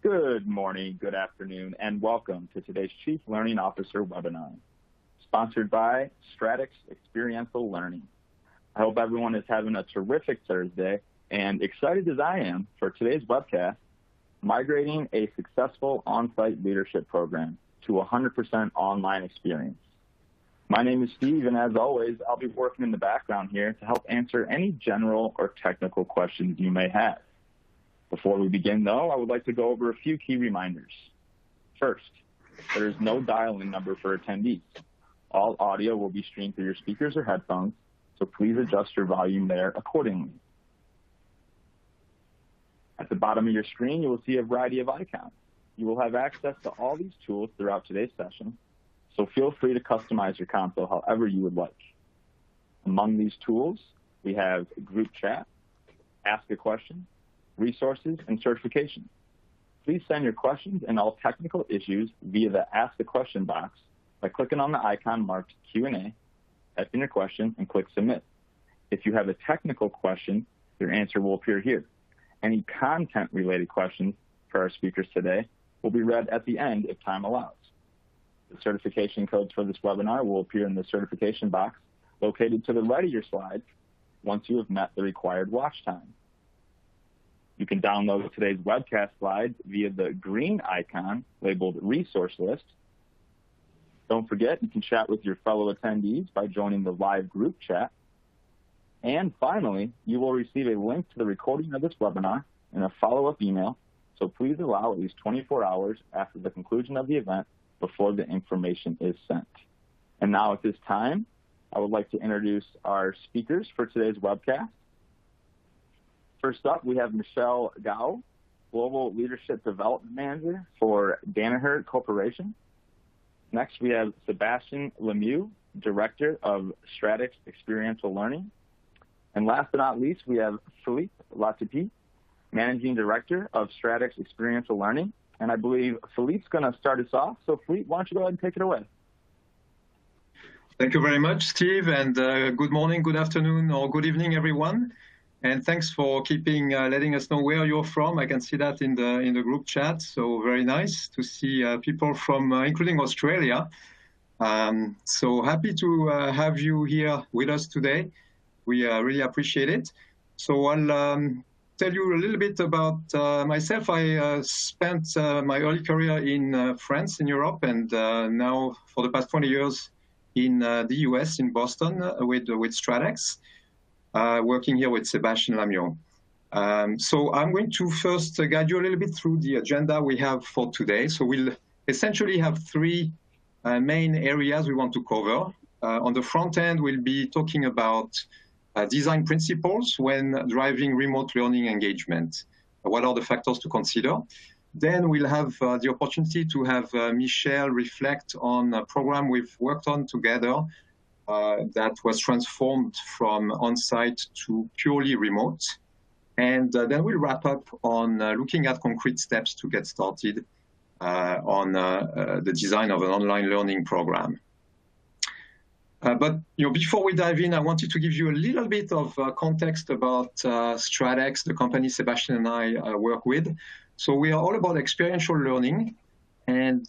Good morning, good afternoon, and welcome to today's Chief Learning Officer webinar, sponsored by Stratix Experiential Learning. I hope everyone is having a terrific Thursday and excited as I am for today's webcast, Migrating a Successful On-Site Leadership Program to a 100% Online Experience. My name is Steve, and as always, I'll be working in the background here to help answer any general or technical questions you may have. Before we begin, though, I would like to go over a few key reminders. First, there is no dial-in number for attendees. All audio will be streamed through your speakers or headphones, so please adjust your volume there accordingly. At the bottom of your screen, you will see a variety of icons. You will have access to all these tools throughout today's session, so feel free to customize your console however you would like. Among these tools, we have Group Chat, Ask a Question, Resources, and Certification. Please send your questions and all technical issues via the Ask a Question box by clicking on the icon marked Q&A, type in your question, and click Submit. If you have a technical question, your answer will appear here. Any content-related questions for our speakers today will be read at the end if time allows. The certification codes for this webinar will appear in the certification box located to the right of your slides once you have met the required watch time. You can download today's webcast slides via the green icon labeled Resource List. Don't forget, you can chat with your fellow attendees by joining the live group chat. And finally, you will receive a link to the recording of this webinar in a follow-up email, so please allow at least 24 hours after the conclusion of the event before the information is sent. And now at this time, I would like to introduce our speakers for today's webcast. First up, we have Michelle Gao, Global Leadership Development Manager for Danaher Corporation. Next, we have Sebastian Lemieux, Director of Stratix Experiential Learning. And last but not least, we have Philippe Latipi, Managing Director of Stratix Experiential Learning. And I believe Philippe's going to start us off. So Philippe, why don't you go ahead and take it away? Thank you very much, Steve, and good morning, good afternoon, or good evening, everyone. And thanks for letting us know where you're from. I can see that in the group chat. So very nice to see people from, including Australia. So happy to have you here with us today. We really appreciate it. So I'll tell you a little bit about myself. I spent my early career in France, in Europe, and now for the past 20 years in the US, in Boston, with StratX. Working here with Sebastian Lemieux. So I'm going to first guide you a little bit through the agenda we have for today. So we'll essentially have three main areas we want to cover. On the front end, we'll be talking about design principles when driving remote learning engagement. What are the factors to consider? Then we'll have the opportunity to have Michelle reflect on a program we've worked on together that was transformed from on-site to purely remote. And then we'll wrap up on looking at concrete steps to get started on the design of an online learning program. But before we dive in, I wanted to give you a little bit of context about StratX, the company Sebastian and I work with. So we are all about experiential learning. And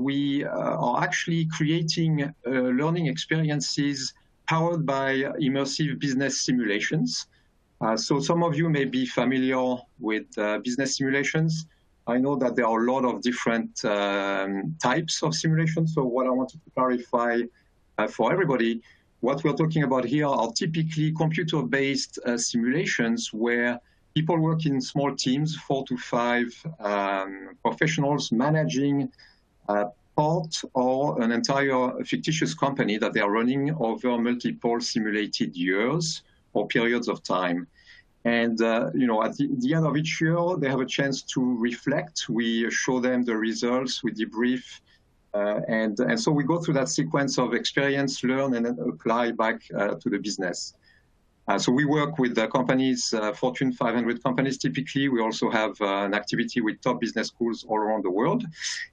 we are actually creating learning experiences powered by immersive business simulations. So some of you may be familiar with business simulations. I know that there are a lot of different types of simulations. So what I wanted to clarify for everybody, what we're talking about here are typically computer-based simulations where people work in small teams, 4 to 5 professionals managing part or an entire fictitious company that they are running over multiple simulated years or periods of time. And at the end of each year, they have a chance to reflect. We show them the results, we debrief, and so we go through that sequence of experience, learn, and then apply back to the business. So we work with companies, Fortune 500 companies typically. We also have an activity with top business schools all around the world.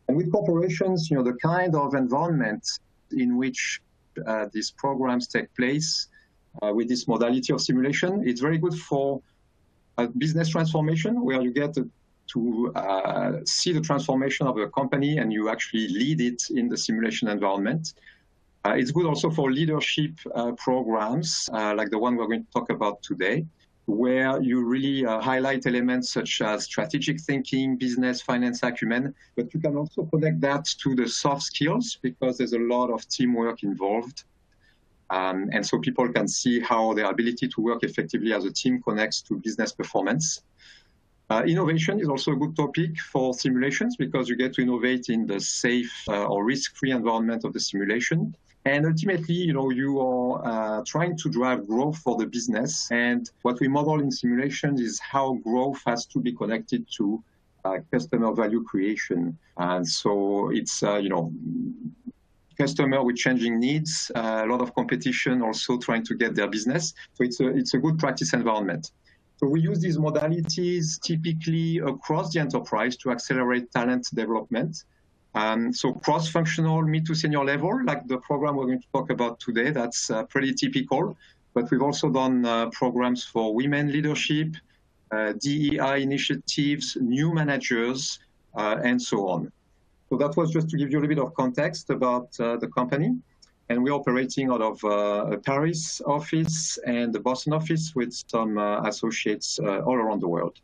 And with corporations, the kind of environment in which these programs take place with this modality of simulation, it's very good for a business transformation where you get a to see the transformation of a company and you actually lead it in the simulation environment. It's good also for leadership programs like the one we're going to talk about today, where you really highlight elements such as strategic thinking, business, finance acumen, but you can also connect that to the soft skills because there's a lot of teamwork involved. And so people can see how their ability to work effectively as a team connects to business performance. Innovation is also a good topic for simulations because you get to innovate in the safe or risk-free environment of the simulation. And ultimately, you are trying to drive growth for the business. And what we model in simulation is how growth has to be connected to customer value creation. And so it's, customer with changing needs, a lot of competition also trying to get their business. So it's a good practice environment. So we use these modalities typically across the enterprise to accelerate talent development. So cross-functional, mid to senior level, like the program we're going to talk about today, that's pretty typical. But we've also done programs for women leadership, DEI initiatives, new managers, and so on. So that was just to give you a little bit of context about the company. And we're operating out of a Paris office and the Boston office with some associates all around the world.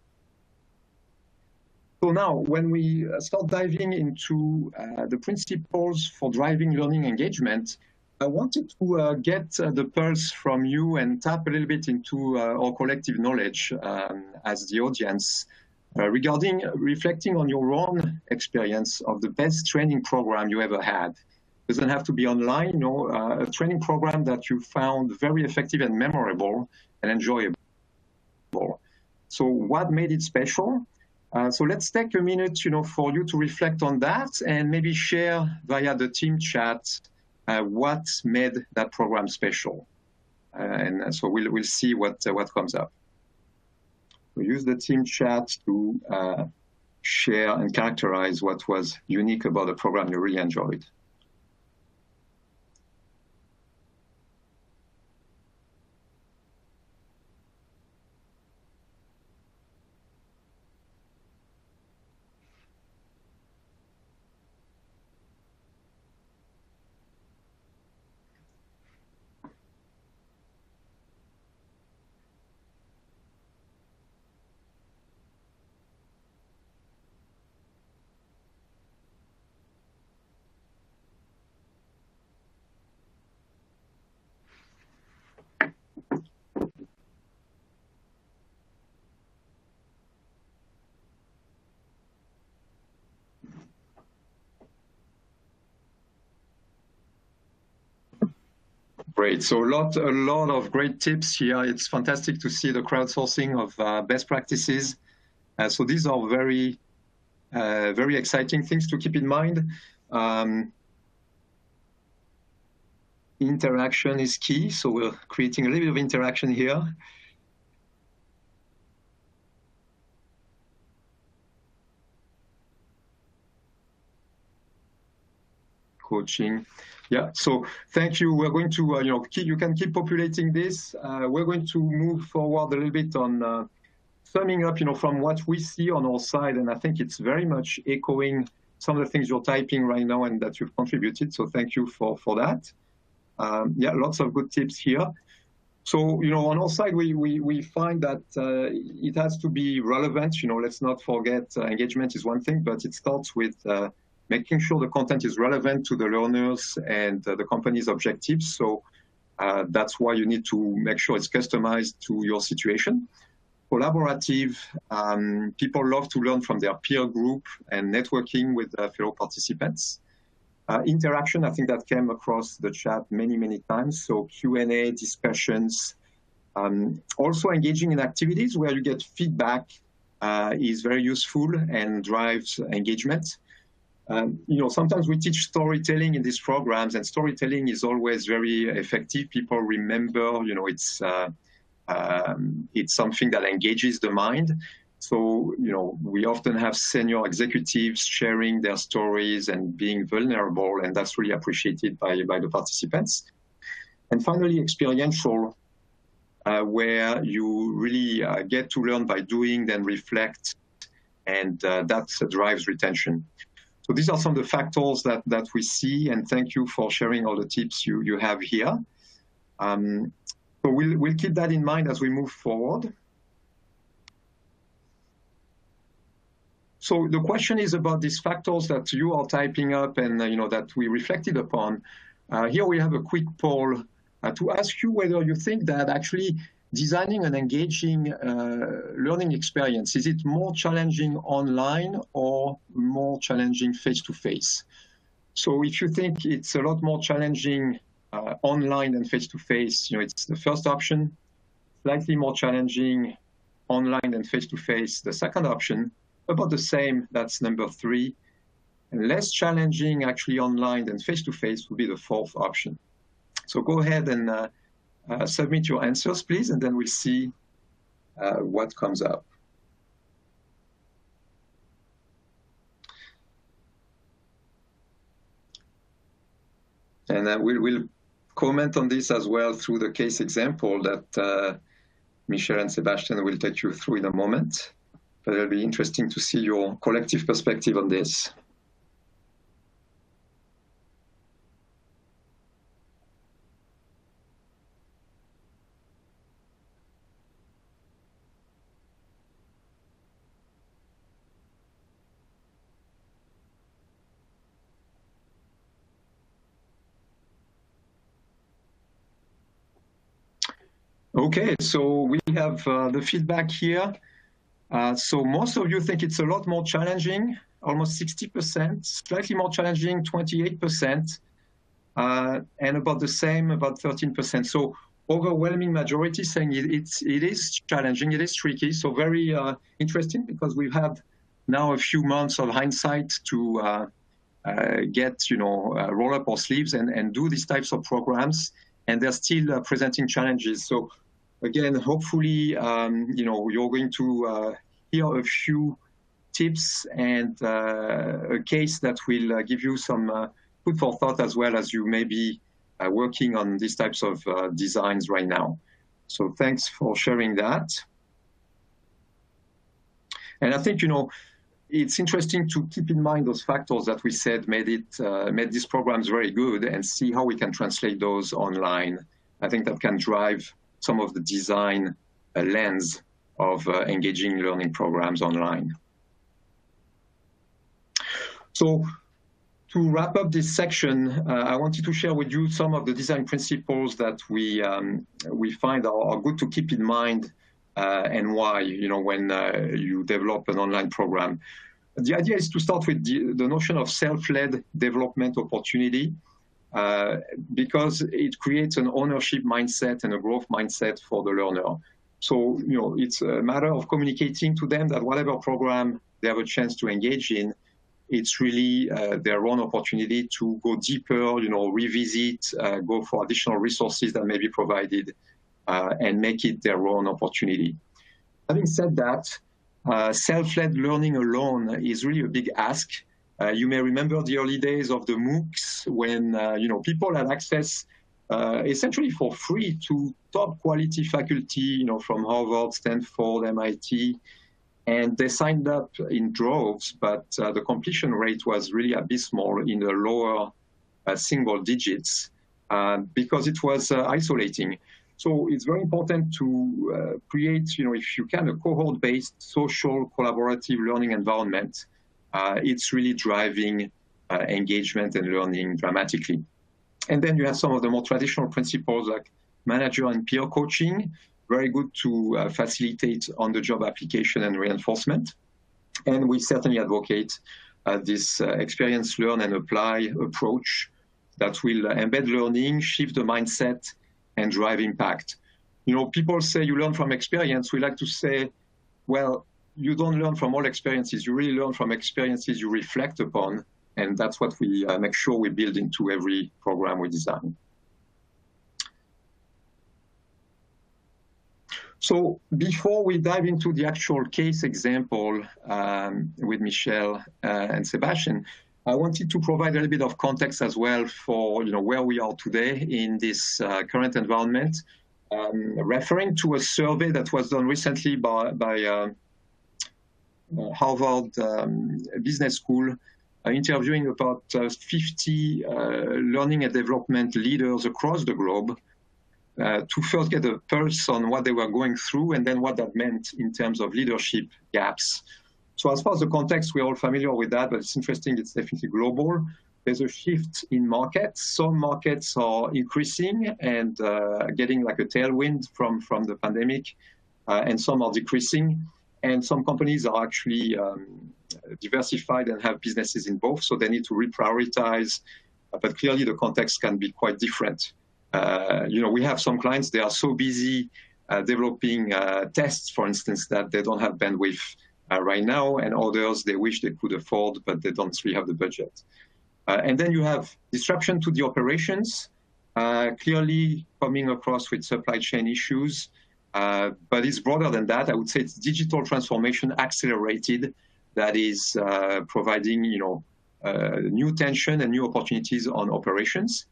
So now, when we start diving into the principles for driving learning engagement, I wanted to get the pulse from you and tap a little bit into our collective knowledge as the audience regarding reflecting on your own experience of the best training program you ever had. It doesn't have to be online, a training program that you found very effective and memorable and enjoyable. So what made it special? So let's take a minute, for you to reflect on that and maybe share via the team chat what made that program special. And so we'll see what comes up. We use the team chat to share and characterize what was unique about the program you really enjoyed. Great. So a lot of great tips here. It's fantastic to see the crowdsourcing of best practices. So these are very exciting things to keep in mind. Interaction is key. So we're creating a little bit of interaction here. Coaching. Yeah, so thank you. We're going to, you can keep populating this. We're going to move forward a little bit on summing up, from what we see on our side. And I think it's very much echoing some of the things you're typing right now and that you've contributed. So thank you for that. Yeah, lots of good tips here. So, on our side, we find that it has to be relevant. Let's not forget engagement is one thing, but it starts with making sure the content is relevant to the learners and the company's objectives. So that's why you need to make sure it's customized to your situation. Collaborative, people love to learn from their peer group and networking with fellow participants. Interaction, I think that came across the chat many times. So Q&A, discussions. Also engaging in activities where you get feedback is very useful and drives engagement. Sometimes we teach storytelling in these programs, and storytelling is always very effective. People remember, it's something that engages the mind. So, we often have senior executives sharing their stories and being vulnerable, and that's really appreciated by the participants. And finally, experiential, where you really get to learn by doing, then reflect. and that drives retention. So these are some of the factors that we see, and thank you for sharing all the tips you have here. So we'll keep that in mind as we move forward. So the question is about these factors that you are typing up and that we reflected upon. Here we have a quick poll to ask you whether you think that actually designing an engaging learning experience, is it more challenging online or more challenging face-to-face? So if you think it's a lot more challenging online than face-to-face, it's the first option. Slightly more challenging online than face-to-face, the second option. About the same, that's number 3. And less challenging actually online than face-to-face would be the fourth option. So go ahead and submit your answers, please, and then we'll see what comes up. And we'll comment on this as well through the case example that Michel and Sebastian will take you through in a moment. But it'll be interesting to see your collective perspective on this. Okay, so we have the feedback here. So most of you think it's a lot more challenging, almost 60%, slightly more challenging, 28%, and about the same, about 13%. So overwhelming majority saying it is challenging, it is tricky. So very interesting, because we've had now a few months of hindsight to get, roll up our sleeves and do these types of programs, and they're still presenting challenges. So again, hopefully, you're going to hear a few tips and a case that will give you some food for thought, as well as you may be working on these types of designs right now. So thanks for sharing that. And I think, it's interesting to keep in mind those factors that we said made these programs very good, and see how we can translate those online. I think that can drive some of the design lens of engaging learning programs online. So to wrap up this section, I wanted to share with you some of the design principles that we find are good to keep in mind and why, when you develop an online program. The idea is to start with the notion of self-led development opportunity, because it creates an ownership mindset and a growth mindset for the learner. So, it's a matter of communicating to them that whatever program they have a chance to engage in, it's really their own opportunity to go deeper, revisit, go for additional resources that may be provided, and make it their own opportunity. Having said that, self-led learning alone is really a big ask. You may remember the early days of the MOOCs when people had access essentially for free to top quality faculty, from Harvard, Stanford, MIT, and they signed up in droves, but the completion rate was really abysmal in the lower single digits because it was isolating. So it's very important to create, if you can, a cohort-based social collaborative learning environment. It's really driving engagement and learning dramatically. And then you have some of the more traditional principles like manager and peer coaching, very good to facilitate on-the-job application and reinforcement. And we certainly advocate this experience, learn, and apply approach that will embed learning, shift the mindset, and drive impact. People say you learn from experience. We like to say, well, you don't learn from all experiences. You really learn from experiences you reflect upon. And that's what we make sure we build into every program we design. So before we dive into the actual case example with Michel and Sebastian, I wanted to provide a little bit of context as well for where we are today in this current environment, referring to a survey that was done recently by Harvard Business School, interviewing about 50 learning and development leaders across the globe to first get a pulse on what they were going through and then what that meant in terms of leadership gaps. So as far as the context, we're all familiar with that, but it's interesting, it's definitely global. There's a shift in markets. Some markets are increasing and getting like a tailwind from the pandemic, and some are decreasing. And some companies are actually diversified and have businesses in both, so they need to reprioritize. But clearly, the context can be quite different. We have some clients, they are so busy developing tests, for instance, that they don't have bandwidth right now, and others, they wish they could afford, but they don't really have the budget. And then you have disruption to the operations, clearly coming across with supply chain issues, but it's broader than that. I would say it's digital transformation accelerated that is providing, new tension and new opportunities on operations.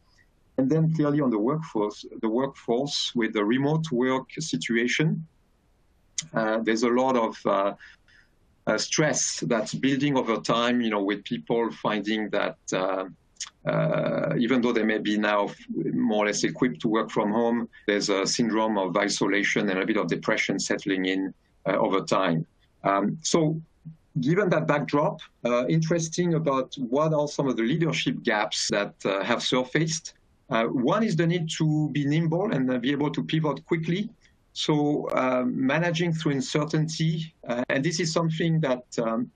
And then clearly on the workforce with the remote work situation, there's a lot of stress that's building over time, with people finding that even though they may be now more or less equipped to work from home, there's a syndrome of isolation and a bit of depression settling in over time. So given that backdrop, interesting about what are some of the leadership gaps that have surfaced. One is the need to be nimble and be able to pivot quickly. So managing through uncertainty, and this is something that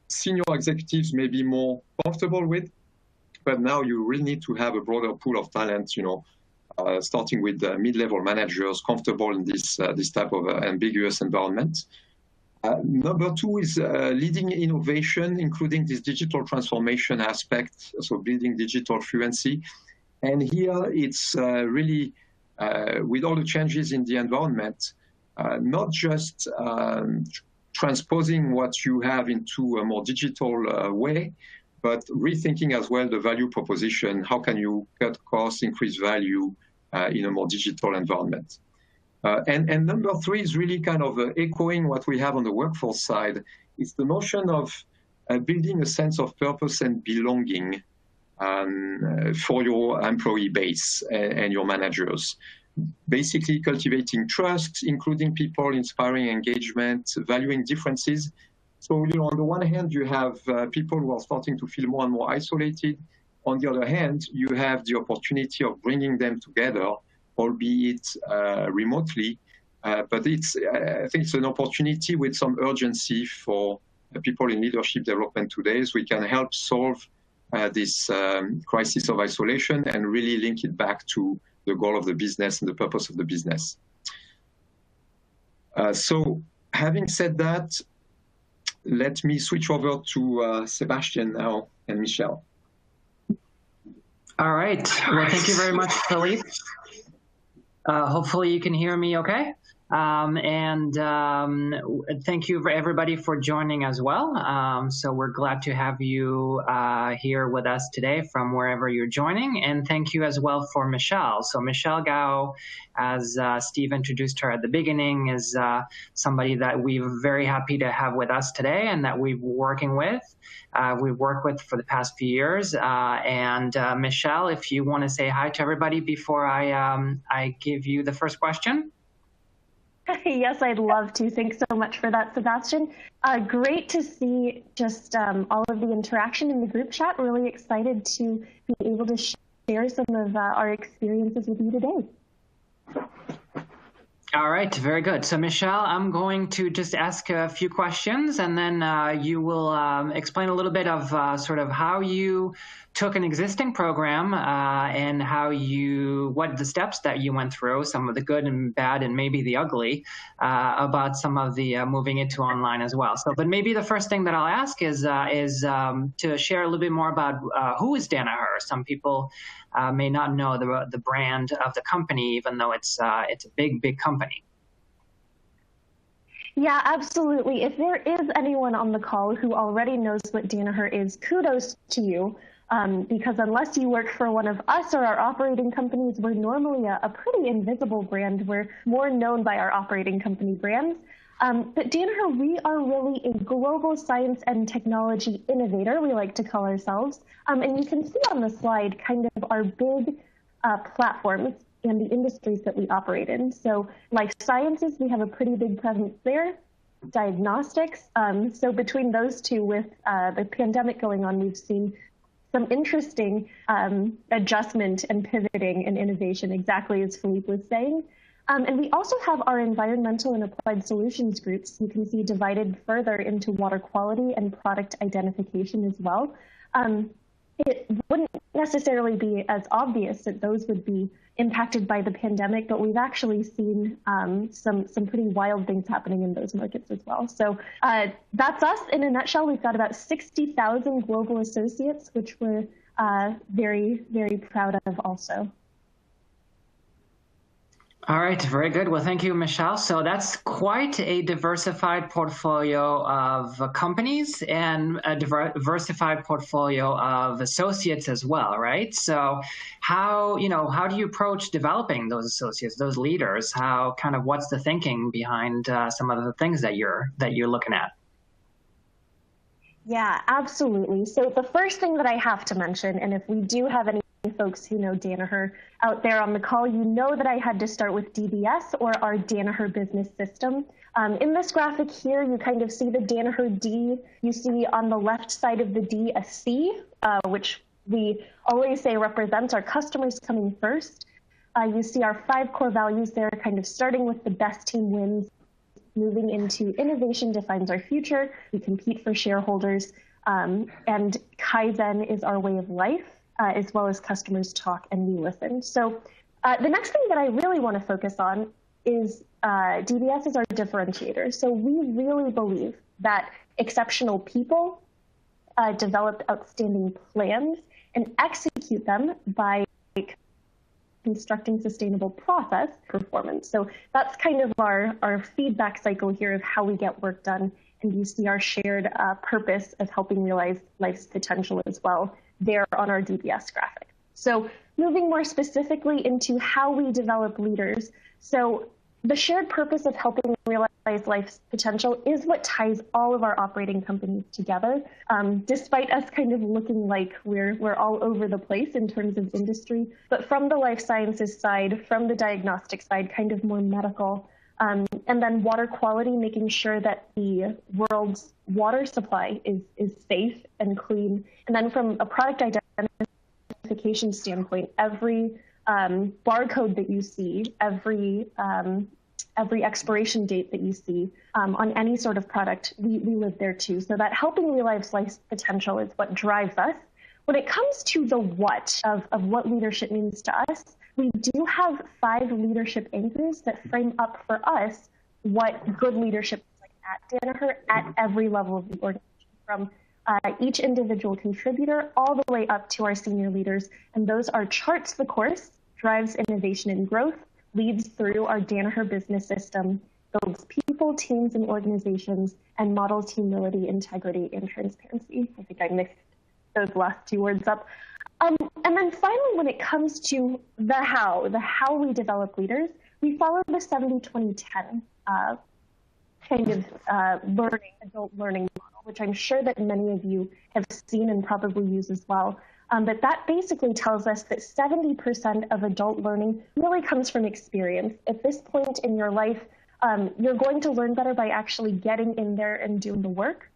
senior executives may be more comfortable with, but now you really need to have a broader pool of talent, starting with mid-level managers comfortable in this type of ambiguous environment. Number two is leading innovation, including this digital transformation aspect, so building digital fluency. And here it's really, with all the changes in the environment, not just transposing what you have into a more digital way, but rethinking as well the value proposition. How can you cut costs, increase value in a more digital environment? And number three is really kind of echoing what we have on the workforce side. It's the notion of building a sense of purpose and belonging for your employee base and your managers. Basically cultivating trust, including people, inspiring engagement, valuing differences. So, on the one hand, you have people who are starting to feel more and more isolated. On the other hand, you have the opportunity of bringing them together, albeit remotely. But I think it's an opportunity with some urgency for people in leadership development today, so we can help solve this crisis of isolation and really link it back to the goal of the business and the purpose of the business. So having said that, let me switch over to Sebastian now and Michelle. All right. Well, thank you very much, Philippe. Hopefully you can hear me okay. And thank you for everybody for joining as well. So we're glad to have you here with us today from wherever you're joining. And thank you as well for Michelle. So Michelle Gao, as Steve introduced her at the beginning, is somebody that we're very happy to have with us today and that we've working with. We've worked with for the past few years. And Michelle, if you want to say hi to everybody before I give you the first question. Yes, I'd love to. Thanks so much for that, Sebastian. Great to see just all of the interaction in the group chat. Really excited to be able to share some of our experiences with you today. All right, very good. So Michelle, I'm going to just ask a few questions, and then you will explain a little bit of sort of how you took an existing program and what the steps that you went through, some of the good and bad and maybe the ugly about some of the moving it to online as well. So, but maybe the first thing that I'll ask is to share a little bit more about who is Danaher. Some people may not know the brand of the company, even though it's a big company. Yeah, absolutely. If there is anyone on the call who already knows what Danaher is, kudos to you. Because unless you work for one of us or our operating companies, we're normally a pretty invisible brand. We're more known by our operating company brands. But Danaher, we are really a global science and technology innovator, we like to call ourselves. And you can see on the slide kind of our big platforms and the industries that we operate in. So life sciences, we have a pretty big presence there. Diagnostics. So between those two, with the pandemic going on, we've seen some interesting adjustment and pivoting and innovation, exactly as Philippe was saying. And we also have our environmental and applied solutions groups, you can see divided further into water quality and product identification as well. It wouldn't necessarily be as obvious that those would be impacted by the pandemic, but we've actually seen some pretty wild things happening in those markets as well. So that's us in a nutshell. We've got about 60,000 global associates, which we're very, very proud of also. All right, very good. Well, thank you, Michelle. So that's quite a diversified portfolio of companies and a diversified portfolio of associates as well, right? So how do you approach developing those associates, those leaders? What's the thinking behind some of the things that you're looking at? Yeah, absolutely. So the first thing that I have to mention, and if we do have any folks who know Danaher out there on the call, you know that I had to start with DBS, or our Danaher Business System. In this graphic here, you kind of see the Danaher D. You see on the left side of the D a C, which we always say represents our customers coming first. You see our 5 core values there, kind of starting with the best team wins, moving into innovation defines our future. We compete for shareholders, and Kaizen is our way of life. As well as customers talk and we listen. So the next thing that I really want to focus on is DBS is our differentiator. So we really believe that exceptional people develop outstanding plans and execute them by constructing sustainable process performance. So that's kind of our feedback cycle here of how we get work done. And you see our shared purpose of helping realize life's potential as well there on our DBS graphic. So moving more specifically into how we develop leaders. So the shared purpose of helping realize life's potential is what ties all of our operating companies together. Despite us kind of looking like we're all over the place in terms of industry, but from the life sciences side, from the diagnostic side, kind of more medical, and then water quality, making sure that the world's water supply is safe and clean. And then from a product identification standpoint, every barcode that you see, every expiration date that you see on any sort of product, we live there too. So that helping realize life's potential is what drives us. When it comes to the what of what leadership means to us, we do have 5 leadership anchors that frame up for us what good leadership is like at Danaher at every level of the organization, from each individual contributor all the way up to our senior leaders. And those are charts the course, drives innovation and growth, leads through our Danaher Business System, builds people, teams, and organizations, and models humility, integrity, and transparency. I think I mixed those last 2 words up. And then finally, when it comes to the how we develop leaders, we follow the 70-20-10 kind of adult learning model, which I'm sure that many of you have seen and probably use as well. But that basically tells us that 70% of adult learning really comes from experience. At this point in your life, you're going to learn better by actually getting in there and doing the work.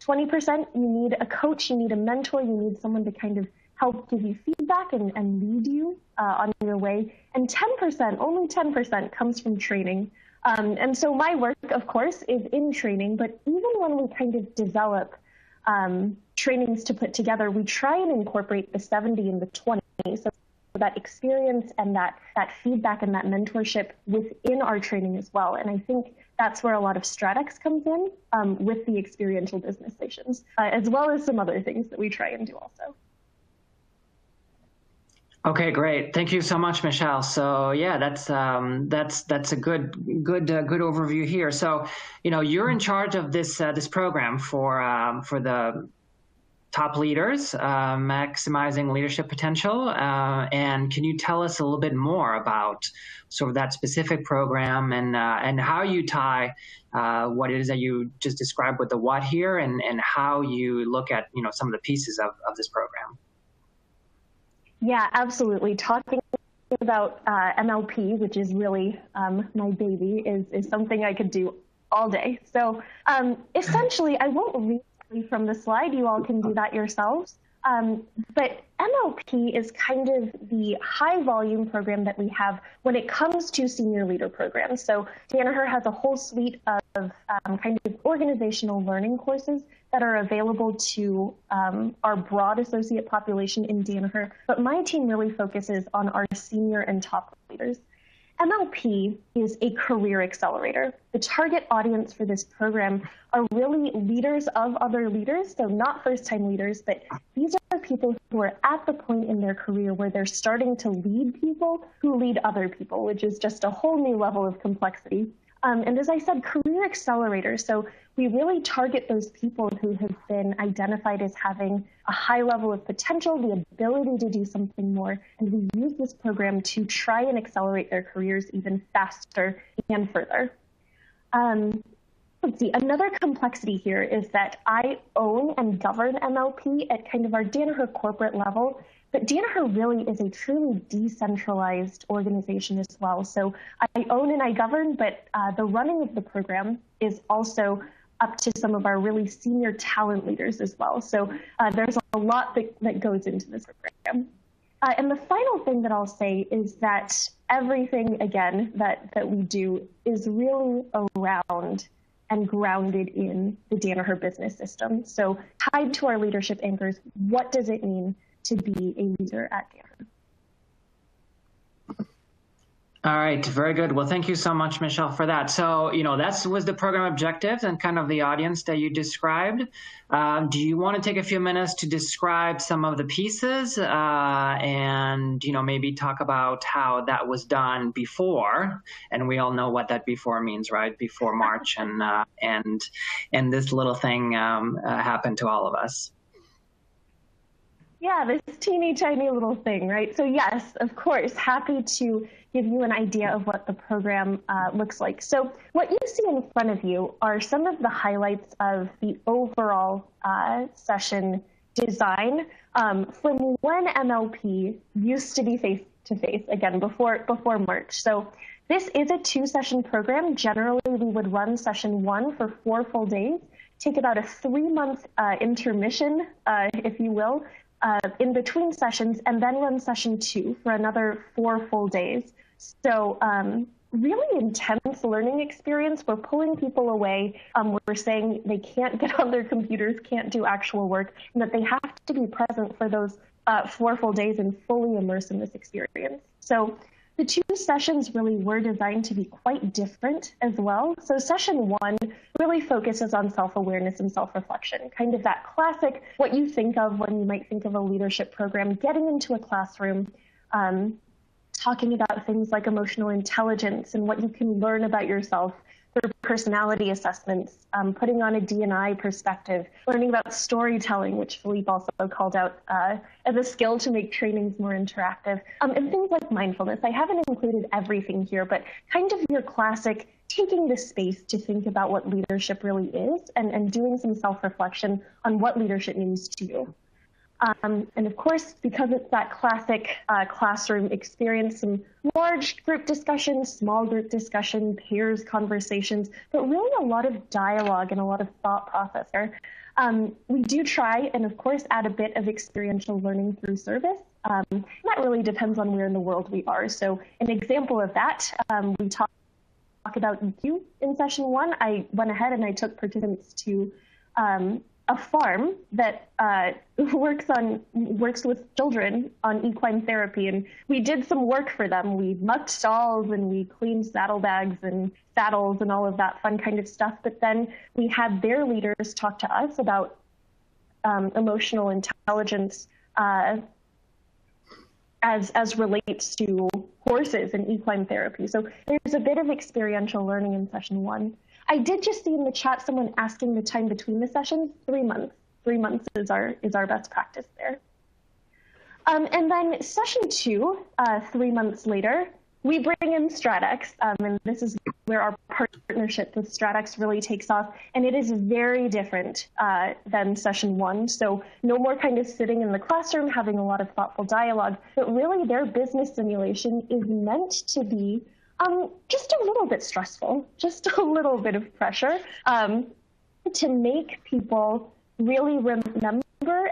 20%, you need a coach, you need a mentor, you need someone to kind of help give you feedback and lead you on your way. And 10%, only 10% comes from training. And so my work, of course, is in training, but even when we kind of develop trainings to put together, we try and incorporate the 70 and the 20. So that experience and that feedback and that mentorship within our training as well. And I think that's where a lot of StratX comes in with the experiential business stations, as well as some other things that we try and do also. Okay, great. Thank you so much, Michelle. So yeah, that's a good overview here. So, you're in charge of this program for the top leaders, maximizing leadership potential. And can you tell us a little bit more about sort of that specific program and how you tie what it is that you just described with the what here, and how you look at some of the pieces of this program? Yeah, absolutely. Talking about MLP, which is really my baby, is something I could do all day. So essentially, I won't read from the slide. You all can do that yourselves. But MLP is kind of the high volume program that we have when it comes to senior leader programs. So Danaher has a whole suite of kind of organizational learning courses that are available to our broad associate population in Danaher. But my team really focuses on our senior and top leaders. MLP is a career accelerator. The target audience for this program are really leaders of other leaders, so not first-time leaders, but these are people who are at the point in their career where they're starting to lead people who lead other people, which is just a whole new level of complexity. And as I said, career accelerators. So we really target those people who have been identified as having a high level of potential, the ability to do something more. And we use this program to try and accelerate their careers even faster and further. Let's see, another complexity here is that I own and govern MLP at kind of our Danaher corporate level. But Danaher really is a truly decentralized organization as well. So I own and I govern, but the running of the program is also up to some of our really senior talent leaders as well. So there's a lot that goes into this program. And the final thing that I'll say is that everything, again, that we do is really around and grounded in the Danaher business system. So tied to our leadership anchors, what does it mean to be a leader at Danaher? All right, very good. Well, thank you so much, Michelle, for that. So, that was the program objectives and kind of the audience that you described. Do you want to take a few minutes to describe some of the pieces and, maybe talk about how that was done before? And we all know what that before means, right? Before March and this little thing happened to all of us. Yeah, this teeny tiny little thing, right? So yes, of course, happy to give you an idea of what the program looks like. So what you see in front of you are some of the highlights of the overall session design from when MLP used to be face-to-face, again, before March. So this is a 2-session program. Generally, we would run session 1 for 4 full days, take about a 3-month intermission, if you will, in between sessions, and then run session 2 for another 4 full days. So really intense learning experience. We're pulling people away. We're saying they can't get on their computers, can't do actual work, and that they have to be present for those 4 full days and fully immerse in this experience. So the 2 sessions really were designed to be quite different as well. So session 1 really focuses on self-awareness and self-reflection, kind of that classic, what you think of when you might think of a leadership program, getting into a classroom, talking about things like emotional intelligence and what you can learn about yourself through personality assessments, putting on a D&I perspective, learning about storytelling, which Philippe also called out as a skill to make trainings more interactive, and things like mindfulness. I haven't included everything here, but kind of your classic taking the space to think about what leadership really is and doing some self-reflection on what leadership means to you. And of course, because it's that classic classroom experience, some large group discussion, small group discussion, peers conversations, but really a lot of dialogue and a lot of thought process there. We do try and, of course, add a bit of experiential learning through service. That really depends on where in the world we are. So an example of that, we talk about EQ in session 1. I went ahead and I took participants to a farm that works with children on equine therapy, and we did some work for them. We mucked stalls and we cleaned saddlebags and saddles and all of that fun kind of stuff. But then we had their leaders talk to us about emotional intelligence as relates to horses and equine therapy. So there's a bit of experiential learning in session 1. I did just see in the chat someone asking the time between the sessions, 3 months. 3 months is our best practice there. And then session 2, 3 months later, we bring in StratX, and this is where our partnership with StratX really takes off, and it is very different than session 1. So no more kind of sitting in the classroom having a lot of thoughtful dialogue, but really their business simulation is meant to be just a little bit stressful, just a little bit of pressure to make people really remember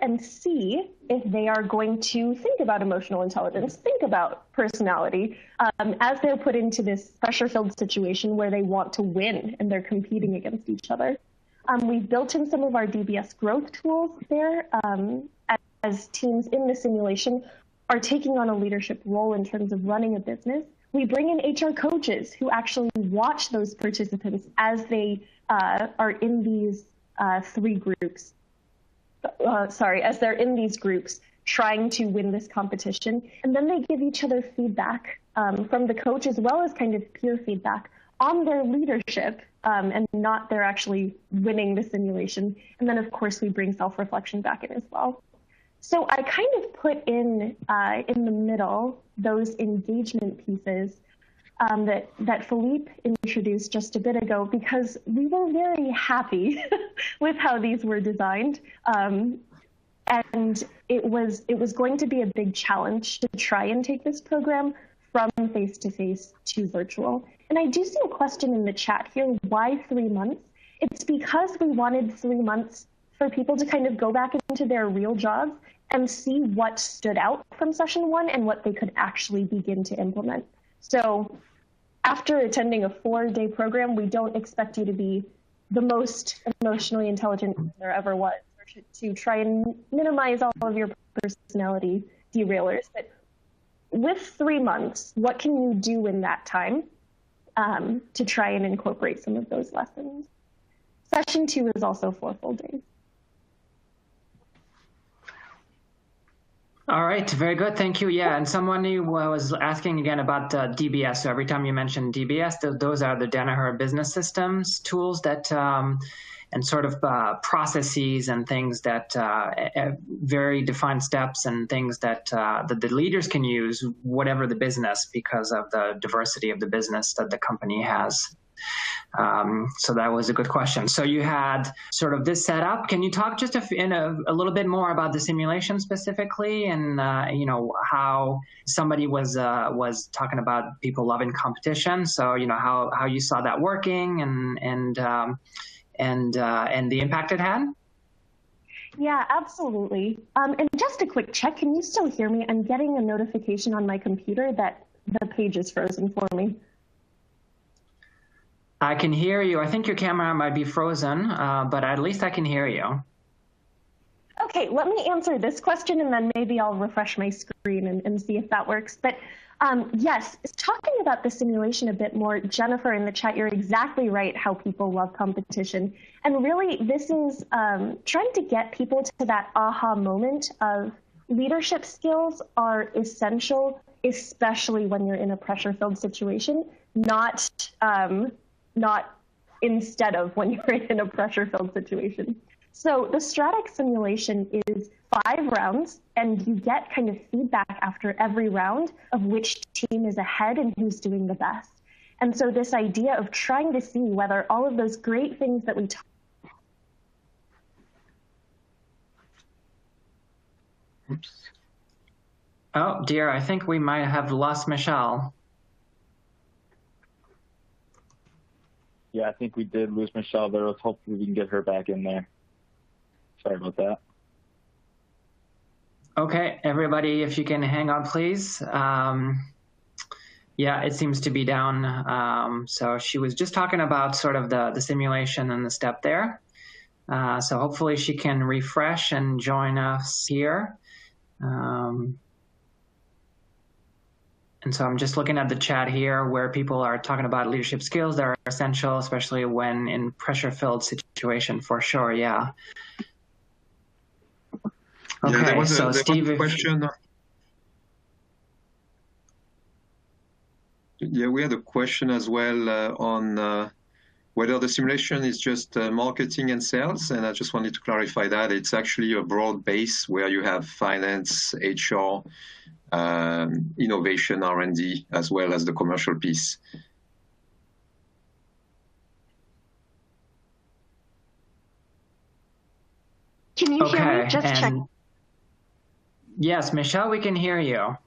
and see if they are going to think about emotional intelligence, think about personality, as they're put into this pressure-filled situation where they want to win and they're competing against each other. We've built in some of our DBS growth tools there as teams in the simulation are taking on a leadership role in terms of running a business. We bring in HR coaches who actually watch those participants as they are in these three groups. As they're in these groups trying to win this competition. And then they give each other feedback from the coach as well as kind of peer feedback on their leadership and not their actually winning the simulation. And then, of course, we bring self-reflection back in as well. So I kind of put in the middle those engagement pieces that Philippe introduced just a bit ago, because we were very happy with how these were designed. And it was going to be a big challenge to try and take this program from face-to-face to virtual. And I do see a question in the chat here, why 3 months? It's because we wanted 3 months for people to kind of go back into their real jobs and see what stood out from session 1 and what they could actually begin to implement. So after attending a 4-day program, we don't expect you to be the most emotionally intelligent there ever was, or to try and minimize all of your personality derailers. But with 3 months, what can you do in that time to try and incorporate some of those lessons? Session 2 is also 4 full days. All right, very good, thank you. Yeah, and someone was asking again about DBS. So every time you mention DBS, those are the Danaher Business Systems tools that, and sort of processes and things that very defined steps and things that the leaders can use, whatever the business, because of the diversity of the business that the company has. So that was a good question. So you had sort of this setup. Can you talk just a little bit more about the simulation specifically, and you know, how somebody was talking about people loving competition. So you know how you saw that working and the impact it had. Yeah, absolutely. And just a quick check. Can you still hear me? I'm getting a notification on my computer that the page is frozen for me. I can hear you. I think your camera might be frozen, but at least I can hear you. Okay, let me answer this question, and then maybe I'll refresh my screen and see if that works. But yes, talking about the simulation a bit more, Jennifer in the chat, you're exactly right how people love competition. And really, this is trying to get people to that aha moment of leadership skills are essential, especially when you're in a pressure-filled situation, not instead of when you're in a pressure-filled situation. So the Stratix simulation is 5 rounds, and you get kind of feedback after every round of which team is ahead and who's doing the best. And so this idea of trying to see whether all of those great things that we talk. Oops. Oh dear, I think we might have lost Michelle. Yeah, I think we did lose Michelle there. Let's hopefully we can get her back in there. Sorry about that. Okay, everybody, if you can hang on, please. Yeah, it seems to be down. So she was just talking about sort of the simulation and the step there. So hopefully she can refresh and join us here. And so I'm just looking at the chat here where people are talking about leadership skills that are essential, especially when in pressure-filled situation, for sure, yeah. Okay, yeah, so Steve, a question. Yeah, we had a question as well on whether the simulation is just marketing and sales. And I just wanted to clarify that it's actually a broad base where you have finance, HR, innovation, R&D, as well as the commercial piece. Can you hear me? Just check. Yes, Michelle, we can hear you.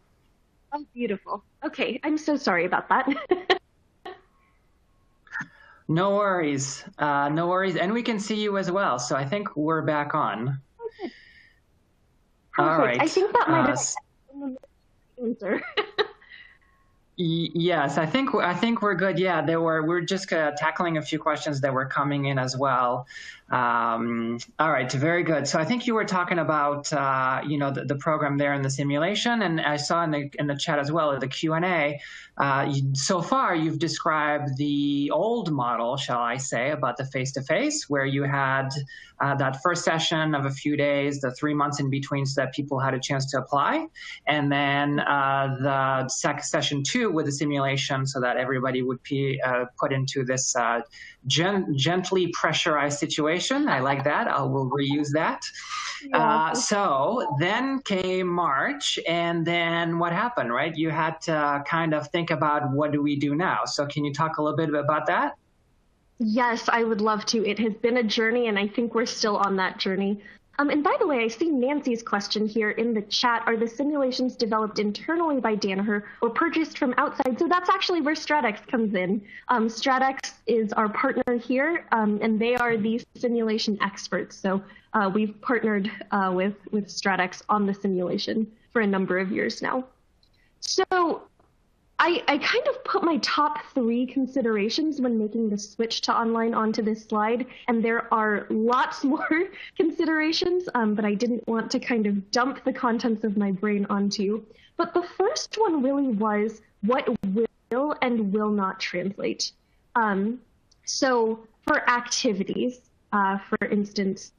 Oh, beautiful. Okay, I'm so sorry about that. No worries. No worries. And we can see you as well. So I think we're back on. Okay. All right. I think that might have answer. Yes, I think we're good. Yeah, we're just tackling a few questions that were coming in as well. All right, very good. So I think you were talking about the program there in the simulation, and I saw in the chat as well, the Q&A. So far, you've described the old model, shall I say, about the face-to-face, where you had that first session of a few days, the 3 months in between, so that people had a chance to apply, and then the session 2 with the simulation, so that everybody would be put into this gently pressurized situation. I like that. We'll reuse that. So then came March, and then what happened, right? You had to kind of think about, what do we do now? So can you talk a little bit about that? Yes, I would love to. It has been a journey, and I think we're still on that journey. And by the way, I see Nancy's question here in the chat. Are the simulations developed internally by Danaher or purchased from outside? So that's actually where StratX comes in. StratX is our partner here, and they are the simulation experts. So we've partnered with StratX on the simulation for a number of years now. So I kind of put my top 3 considerations when making the switch to online onto this slide, and there are lots more considerations, but I didn't want to kind of dump the contents of my brain onto you. But the first one really was, what will and will not translate. So for activities, for instance,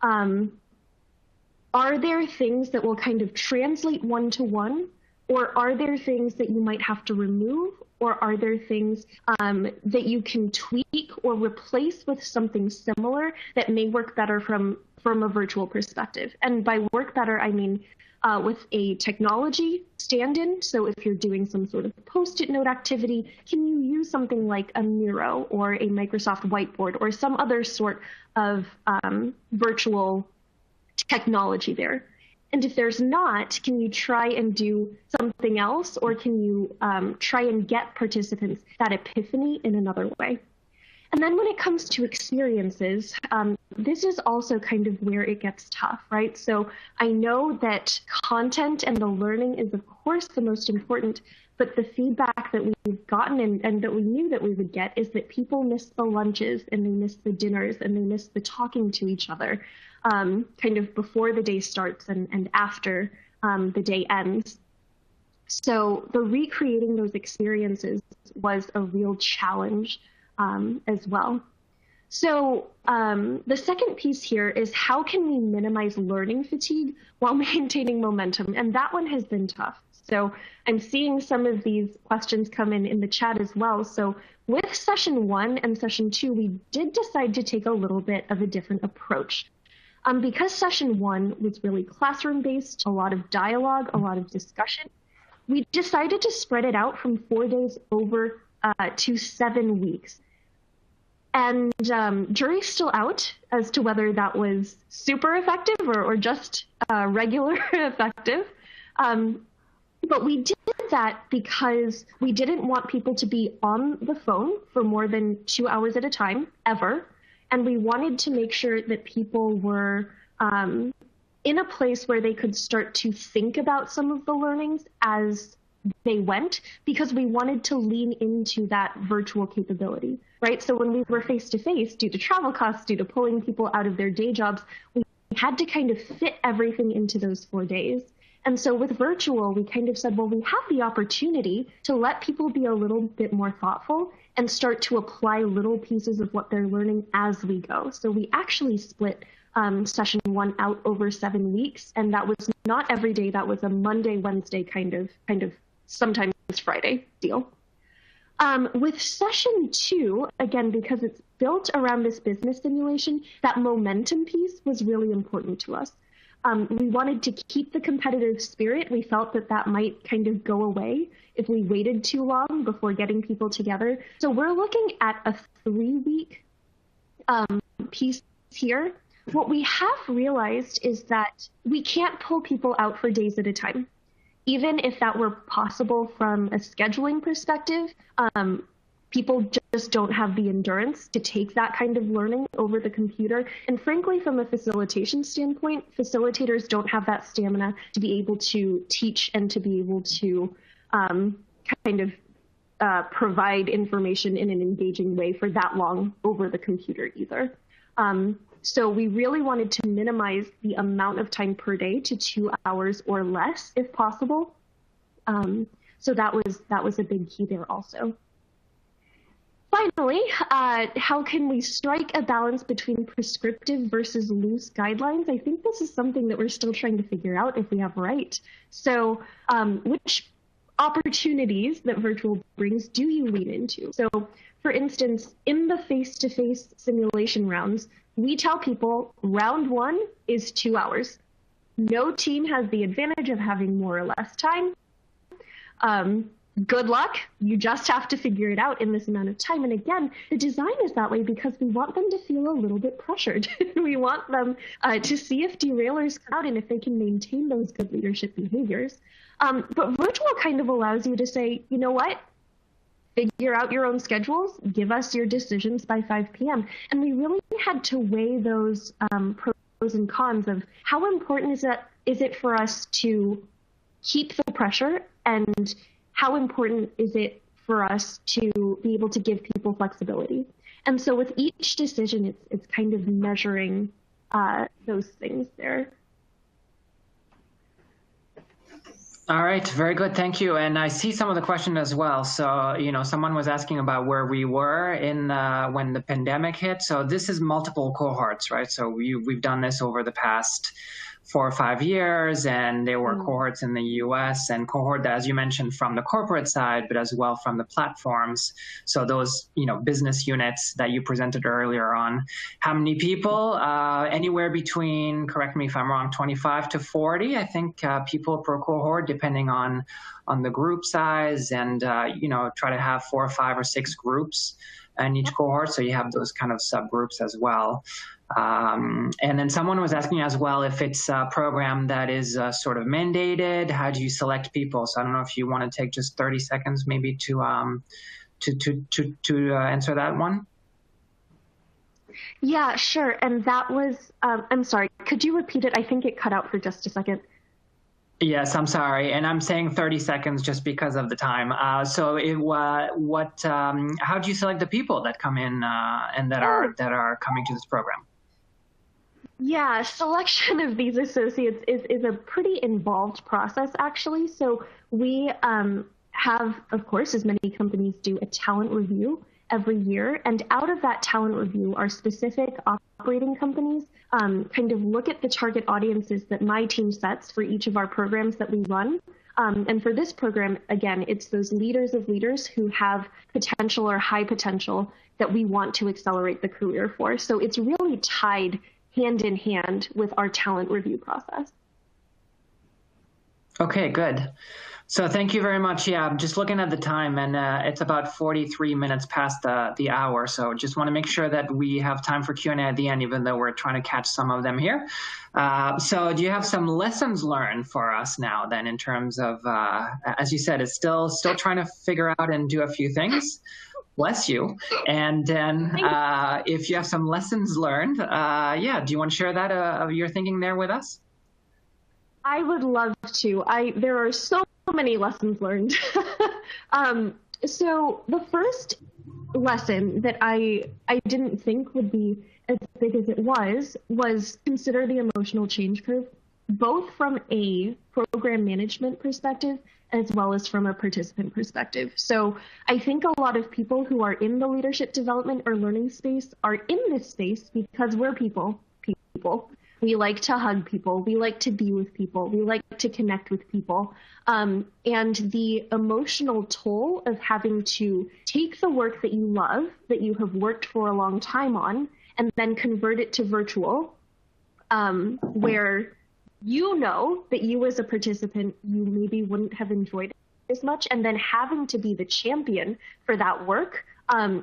are there things that will kind of translate one-to-one? Or are there things that you might have to remove? Or are there things that you can tweak or replace with something similar that may work better from a virtual perspective? And by work better, I mean with a technology stand-in. So if you're doing some sort of Post-it note activity, can you use something like a Miro or a Microsoft Whiteboard or some other sort of virtual technology there? And if there's not, can you try and do something else, or can you try and get participants that epiphany in another way? And then when it comes to experiences, this is also kind of where it gets tough, right? So I know that content and the learning is, of course, the most important, but the feedback that we've gotten and that we knew that we would get is that people miss the lunches, and they miss the dinners, and they miss the talking to each other. Kind of before the day starts and after the day ends. So the recreating those experiences was a real challenge as well. So the second piece here is, how can we minimize learning fatigue while maintaining momentum? And that one has been tough. So I'm seeing some of these questions come in the chat as well. So with session 1 and session 2, we did decide to take a little bit of a different approach. Because session 1 was really classroom-based, a lot of dialogue, a lot of discussion, we decided to spread it out from 4 days over to 7 weeks. And jury's still out as to whether that was super effective or just regular effective. But we did that because we didn't want people to be on the phone for more than 2 hours at a time, ever. And we wanted to make sure that people were in a place where they could start to think about some of the learnings as they went, because we wanted to lean into that virtual capability, right? So when we were face-to-face, due to travel costs, due to pulling people out of their day jobs, we had to kind of fit everything into those 4 days. And so with virtual, we kind of said, well, we have the opportunity to let people be a little bit more thoughtful and start to apply little pieces of what they're learning as we go. So we actually split session 1 out over 7 weeks, and that was not every day. That was a Monday, Wednesday kind of sometimes Friday deal. With session 2, again, because it's built around this business simulation, that momentum piece was really important to us. We wanted to keep the competitive spirit. We felt that that might kind of go away if we waited too long before getting people together. So we're looking at a 3-week piece here. What we have realized is that we can't pull people out for days at a time. Even if that were possible from a scheduling perspective, people just don't have the endurance to take that kind of learning over the computer. And frankly, from a facilitation standpoint, facilitators don't have that stamina to be able to teach and to be able to provide information in an engaging way for that long over the computer either. So we really wanted to minimize the amount of time per day to 2 hours or less, if possible. So that was a big key there also. Finally, how can we strike a balance between prescriptive versus loose guidelines? I think this is something that we're still trying to figure out if we have right. So which opportunities that virtual brings do you lean into? So for instance, in the face-to-face simulation rounds, we tell people round 1 is 2 hours. No team has the advantage of having more or less time. Good luck. You just have to figure it out in this amount of time. And again, the design is that way because we want them to feel a little bit pressured. We want them to see if derailers come out and if they can maintain those good leadership behaviors. But virtual kind of allows you to say, you know what? Figure out your own schedules, give us your decisions by 5 p.m. And we really had to weigh those pros and cons of how important is it for us to keep the pressure, and how important is it for us to be able to give people flexibility. And so with each decision, it's kind of measuring those things there. All right, very good, thank you. And I see some of the questions as well. So, someone was asking about where we were in when the pandemic hit. So this is multiple cohorts, right? So we've done this over the past 4 or 5 years, and there were cohorts in the US and cohort, as you mentioned, from the corporate side, but as well from the platforms. So those, business units that you presented earlier on. How many people? Anywhere between, correct me if I'm wrong, 25 to 40, I think, people per cohort, depending on the group size, and, try to have 4 or 5 or 6 groups in each cohort. So you have those kind of subgroups as well. And then someone was asking as well if it's a program that is sort of mandated. How do you select people? So I don't know if you want to take just 30 seconds maybe to answer that one. Yeah, sure. And that was, I'm sorry, could you repeat it? I think it cut out for just a second. Yes, I'm sorry, and I'm saying 30 seconds just because of the time. So, how do you select the people that come in and that are coming to this program? Yeah, selection of these associates is a pretty involved process, actually. So we have, of course, as many companies do, a talent review every year. And out of that talent review, our specific operating companies kind of look at the target audiences that my team sets for each of our programs that we run. And for this program, again, it's those leaders of leaders who have potential or high potential that we want to accelerate the career for. So it's really tied hand in hand with our talent review process. Okay, good. So thank you very much. Yeah, I'm just looking at the time, and it's about 43 minutes past the hour. So just want to make sure that we have time for Q&A at the end, even though we're trying to catch some of them here. So do you have some lessons learned for us now then, in terms of, as you said, it's still trying to figure out and do a few things. Bless you. And then if you have some lessons learned, yeah, do you want to share that of your thinking there with us? I would love to. There are so many lessons learned. So the first lesson that I didn't think would be as big as it was consider the emotional change curve, both from a program management perspective as well as from a participant perspective. So I think a lot of people who are in the leadership development or learning space are in this space because we're people. We like to hug people. We like to be with people. We like to connect with people. And the emotional toll of having to take the work that you love, that you have worked for a long time on, and then convert it to virtual, where you know that you as a participant, you maybe wouldn't have enjoyed it as much, and then having to be the champion for that work,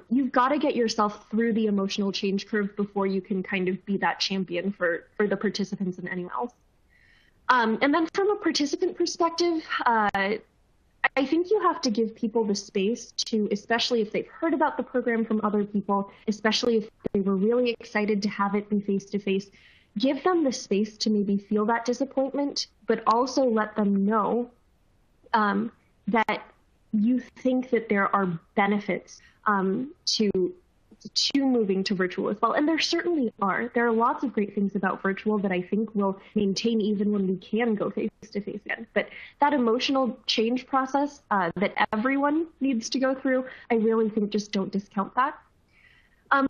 you've got to get yourself through the emotional change curve before you can kind of be that champion for the participants and anyone else. And then from a participant perspective, I think you have to give people the space to, especially if they've heard about the program from other people, especially if they were really excited to have it be face-to-face, give them the space to maybe feel that disappointment, but also let them know that you think that there are benefits to moving to virtual as well. And there certainly are. There are lots of great things about virtual that I think will maintain even when we can go face-to-face again. But that emotional change process that everyone needs to go through, I really think just don't discount that.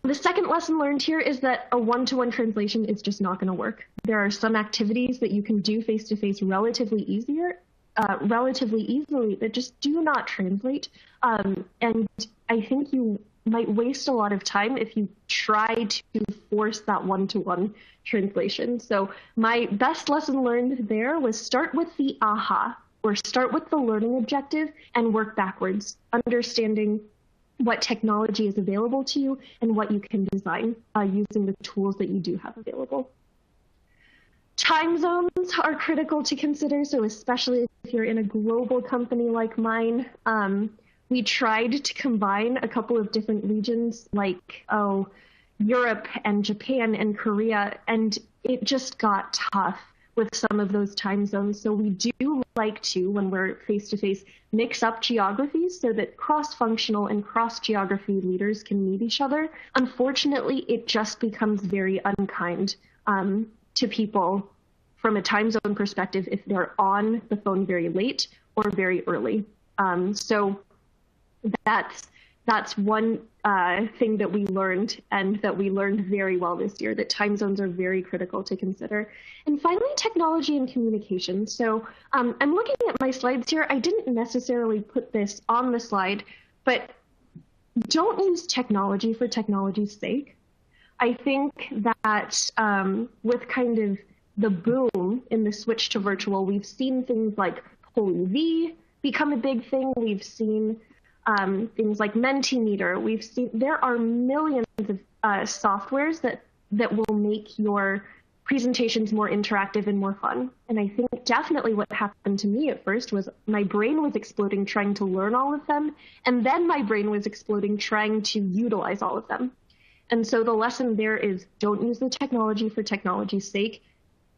The second lesson learned here is that a one-to-one translation is just not going to work. There are some activities that you can do face-to-face relatively easily that just do not translate. And I think you might waste a lot of time if you try to force that one-to-one translation. So my best lesson learned there was start with the AHA, or start with the learning objective and work backwards, understanding what technology is available to you and what you can design using the tools that you do have available. Time zones are critical to consider, so especially if you're in a global company like mine. We tried to combine a couple of different regions like Europe and Japan and Korea, and it just got tough with some of those time zones. So we do like to, when we're face-to-face, mix up geographies so that cross-functional and cross-geography leaders can meet each other. Unfortunately, it just becomes very unkind to people from a time zone perspective if they're on the phone very late or very early. So that's one thing that we learned, and that we learned very well this year, that time zones are very critical to consider. And finally, technology and communication. So I'm looking at my slides here. I didn't necessarily put this on the slide, but don't use technology for technology's sake. I think that with kind of the boom in the switch to virtual, we've seen things like PolyV become a big thing. We've seen things like Mentimeter. We've seen there are millions of softwares that will make your presentations more interactive and more fun. And I think definitely what happened to me at first was my brain was exploding trying to learn all of them, and then my brain was exploding trying to utilize all of them. And so the lesson there is don't use the technology for technology's sake.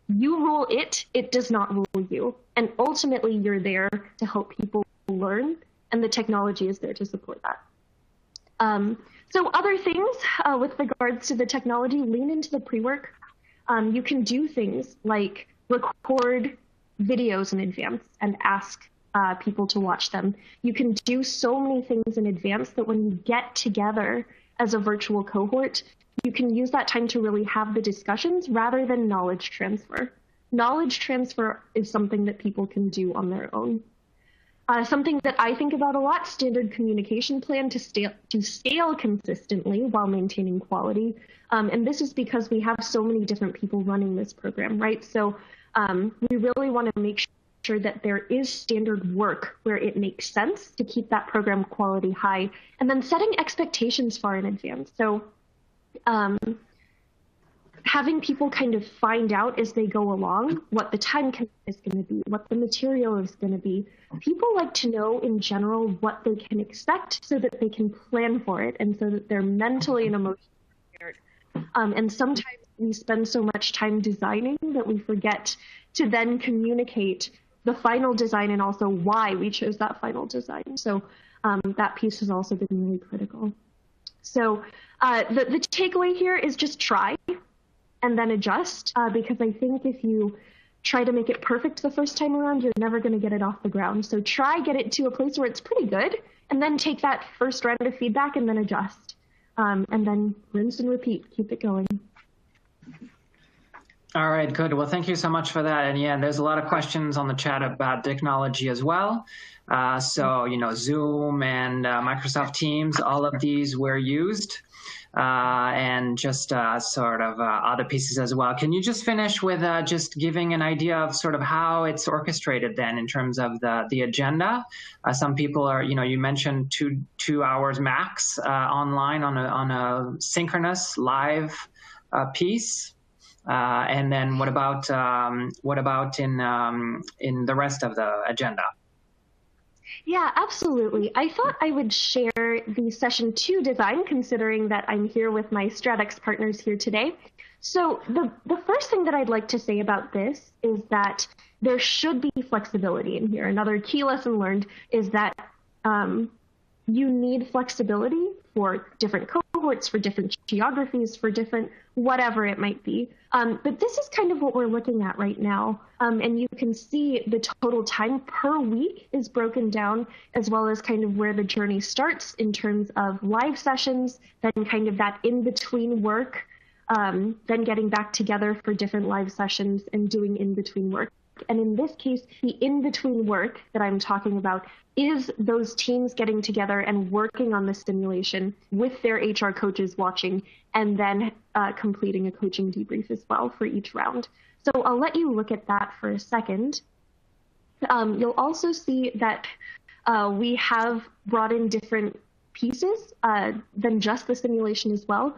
You rule it, it does not rule you. And ultimately, you're there to help people learn, and the technology is there to support that. So other things with regards to the technology, lean into the pre-work. You can do things like record videos in advance and ask people to watch them. You can do so many things in advance that when you get together as a virtual cohort, you can use that time to really have the discussions rather than knowledge transfer. Knowledge transfer is something that people can do on their own. Something that I think about a lot, standard communication plan to scale consistently while maintaining quality. And this is because we have so many different people running this program, right? So we really want to make sure that there is standard work where it makes sense to keep that program quality high, and then setting expectations far in advance. So having people kind of find out as they go along what the time is going to be, what the material is going to be. People like to know in general what they can expect so that they can plan for it and so that they're mentally and emotionally prepared. And sometimes we spend so much time designing that we forget to then communicate the final design and also why we chose that final design. So that piece has also been really critical. So the takeaway here is just try and then adjust, because I think if you try to make it perfect the first time around, you're never going to get it off the ground. So try get it to a place where it's pretty good, and then take that first round of feedback and then adjust. And then rinse and repeat, keep it going. All right, good. Well, thank you so much for that. And yeah, there's a lot of questions on the chat about technology as well. So, Zoom and Microsoft Teams, all of these were used. And just sort of other pieces as well. Can you just finish with just giving an idea of sort of how it's orchestrated then in terms of the agenda? Some people are, you mentioned two hours max online on a synchronous live piece. And then what about in the rest of the agenda? Yeah, absolutely. I thought I would share the session 2 design, considering that I'm here with my StratX partners here today. So the first thing that I'd like to say about this is that there should be flexibility in here. Another key lesson learned is that you need flexibility for different cohorts, for different geographies, for different whatever it might be. But this is kind of what we're looking at right now. And you can see the total time per week is broken down, as well as kind of where the journey starts in terms of live sessions, then kind of that in-between work, then getting back together for different live sessions and doing in-between work. And in this case, the in-between work that I'm talking about is those teams getting together and working on the simulation with their HR coaches watching, and then completing a coaching debrief as well for each round. So I'll let you look at that for a second. You'll also see that we have brought in different pieces than just the simulation as well.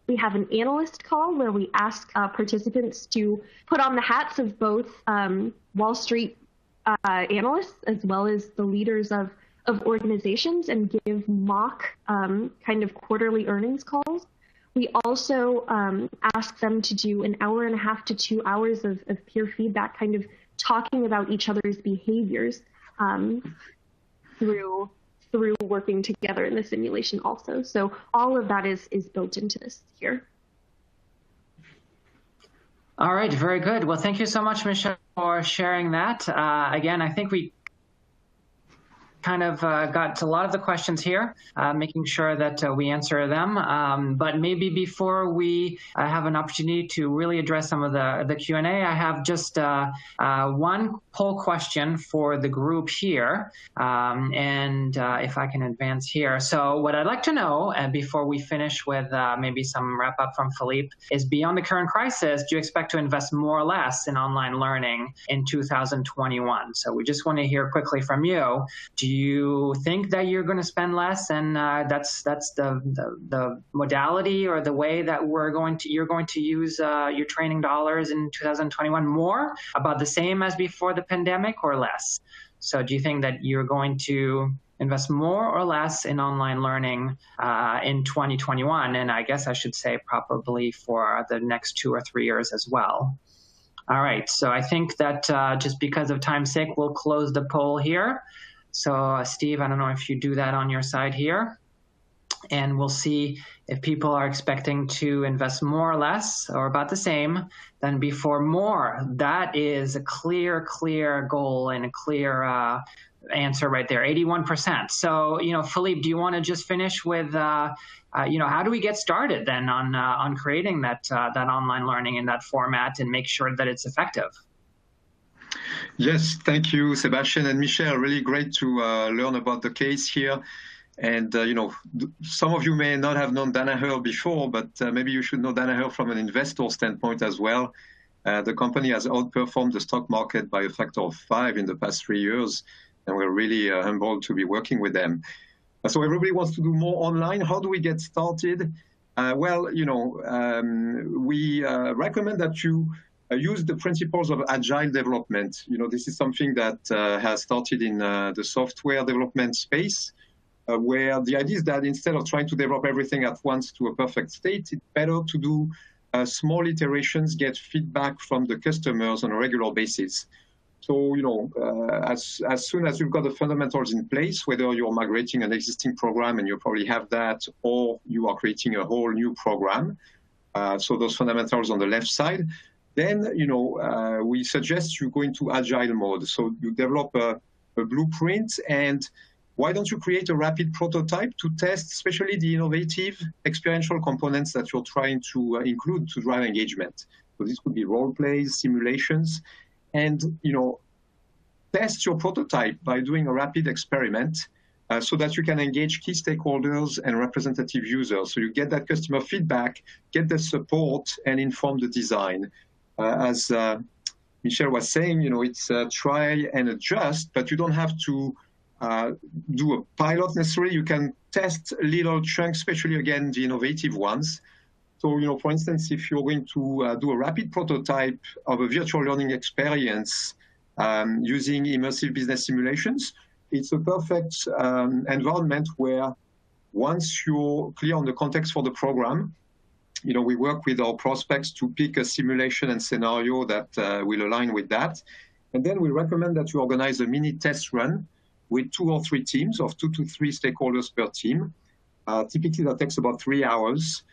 We have an analyst call where we ask participants to put on the hats of both Wall Street analysts as well as the leaders of organizations and give mock kind of quarterly earnings calls. We also ask them to do an hour and a half to 2 hours of peer feedback, kind of talking about each other's behaviors through working together in the simulation also. So all of that is built into this here. All right, very good. Well, thank you so much, Michelle, for sharing that. Again, I think we kind of got to a lot of the questions here, making sure that we answer them. But maybe before we have an opportunity to really address some of the Q&A, I have just one poll question for the group here. And if I can advance here. So what I'd like to know, before we finish with maybe some wrap up from Philippe, is beyond the current crisis, do you expect to invest more or less in online learning in 2021? So we just want to hear quickly from you. Do you think that you're going to spend less, and that's the modality or the way that you're going to use your training dollars in 2021? More, about the same as before the pandemic, or less? So do you think that you're going to invest more or less in online learning in 2021? And I guess I should say probably for the next 2 or 3 years as well. All right, so I think that just because of time's sake, we'll close the poll here. So Steve, I don't know if you do that on your side here, and we'll see if people are expecting to invest more or less or about the same than before. More, that is a clear goal and a clear answer right there, 81%. So, Philippe, do you want to just finish with, how do we get started then on creating that online learning in that format and make sure that it's effective? Yes, thank you, Sebastian and Michelle. Really great to learn about the case here. And, some of you may not have known Danaher before, but maybe you should know Danaher from an investor standpoint as well. The company has outperformed the stock market by a factor of 5 in the past 3 years, and we're really humbled to be working with them. So everybody wants to do more online. How do we get started? We recommend that you use the principles of agile development. This is something that has started in the software development space, where the idea is that instead of trying to develop everything at once to a perfect state, it's better to do small iterations, get feedback from the customers on a regular basis. So, as soon as you've got the fundamentals in place, whether you're migrating an existing program and you probably have that, or you are creating a whole new program, so those fundamentals on the left side, then, we suggest you go into agile mode. So you develop a blueprint, and why don't you create a rapid prototype to test, especially the innovative experiential components that you're trying to include to drive engagement. So this could be role plays, simulations, and test your prototype by doing a rapid experiment so that you can engage key stakeholders and representative users. So you get that customer feedback, get the support, and inform the design. As Michelle was saying, it's try and adjust, but you don't have to do a pilot necessarily. You can test little chunks, especially, again, the innovative ones. So, for instance, if you're going to do a rapid prototype of a virtual learning experience using immersive business simulations, it's a perfect environment where once you're clear on the context for the program, we work with our prospects to pick a simulation and scenario that will align with that. And then we recommend that you organize a mini test run with 2 or 3 teams of 2 to 3 stakeholders per team. Typically, that takes about 3 hours.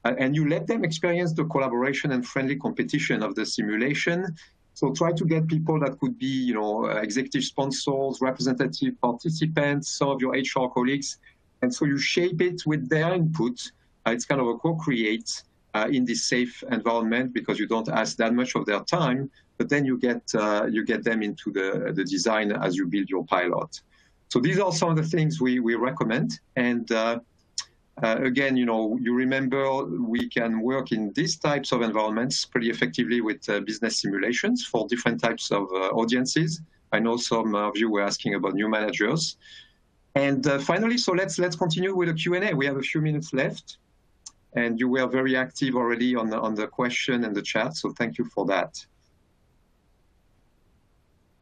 And you let them experience the collaboration and friendly competition of the simulation. So try to get people that could be, executive sponsors, representative participants, some of your HR colleagues. And so you shape it with their input. It's kind of a co-create in this safe environment because you don't ask that much of their time, but then you get them into the design as you build your pilot. So these are some of the things we recommend. And again, you remember we can work in these types of environments pretty effectively with business simulations for different types of audiences. I know some of you were asking about new managers. And finally, so let's continue with the Q&A. We have a few minutes left. And you were very active already on the question and the chat, so thank you for that.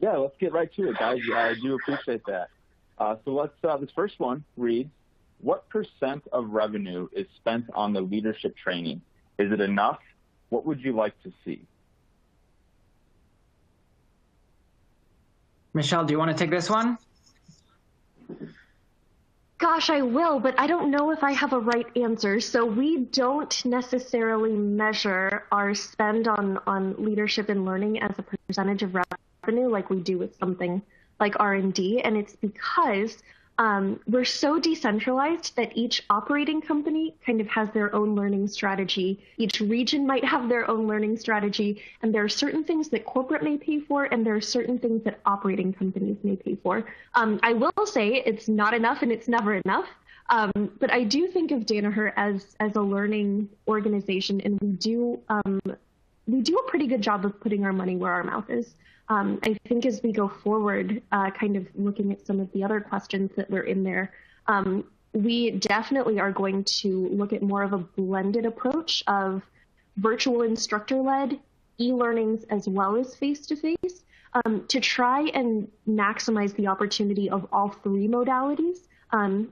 Yeah, let's get right to it, guys. I do appreciate that. So let's. This first one reads, what % of revenue is spent on the leadership training? Is it enough? What would you like to see? Michelle, do you want to take this one? Gosh, I will, but I don't know if I have a right answer. So we don't necessarily measure our spend on leadership and learning as a percentage of revenue like we do with something like R&D. And it's because we're so decentralized that each operating company kind of has their own learning strategy. Each region might have their own learning strategy. And there are certain things that corporate may pay for, and there are certain things that operating companies may pay for. I will say it's not enough and it's never enough. But I do think of Danaher as a learning organization, and we do a pretty good job of putting our money where our mouth is. I think as we go forward, kind of looking at some of the other questions that were in there, we definitely are going to look at more of a blended approach of virtual instructor-led e-learnings as well as face-to-face to try and maximize the opportunity of all 3 modalities. And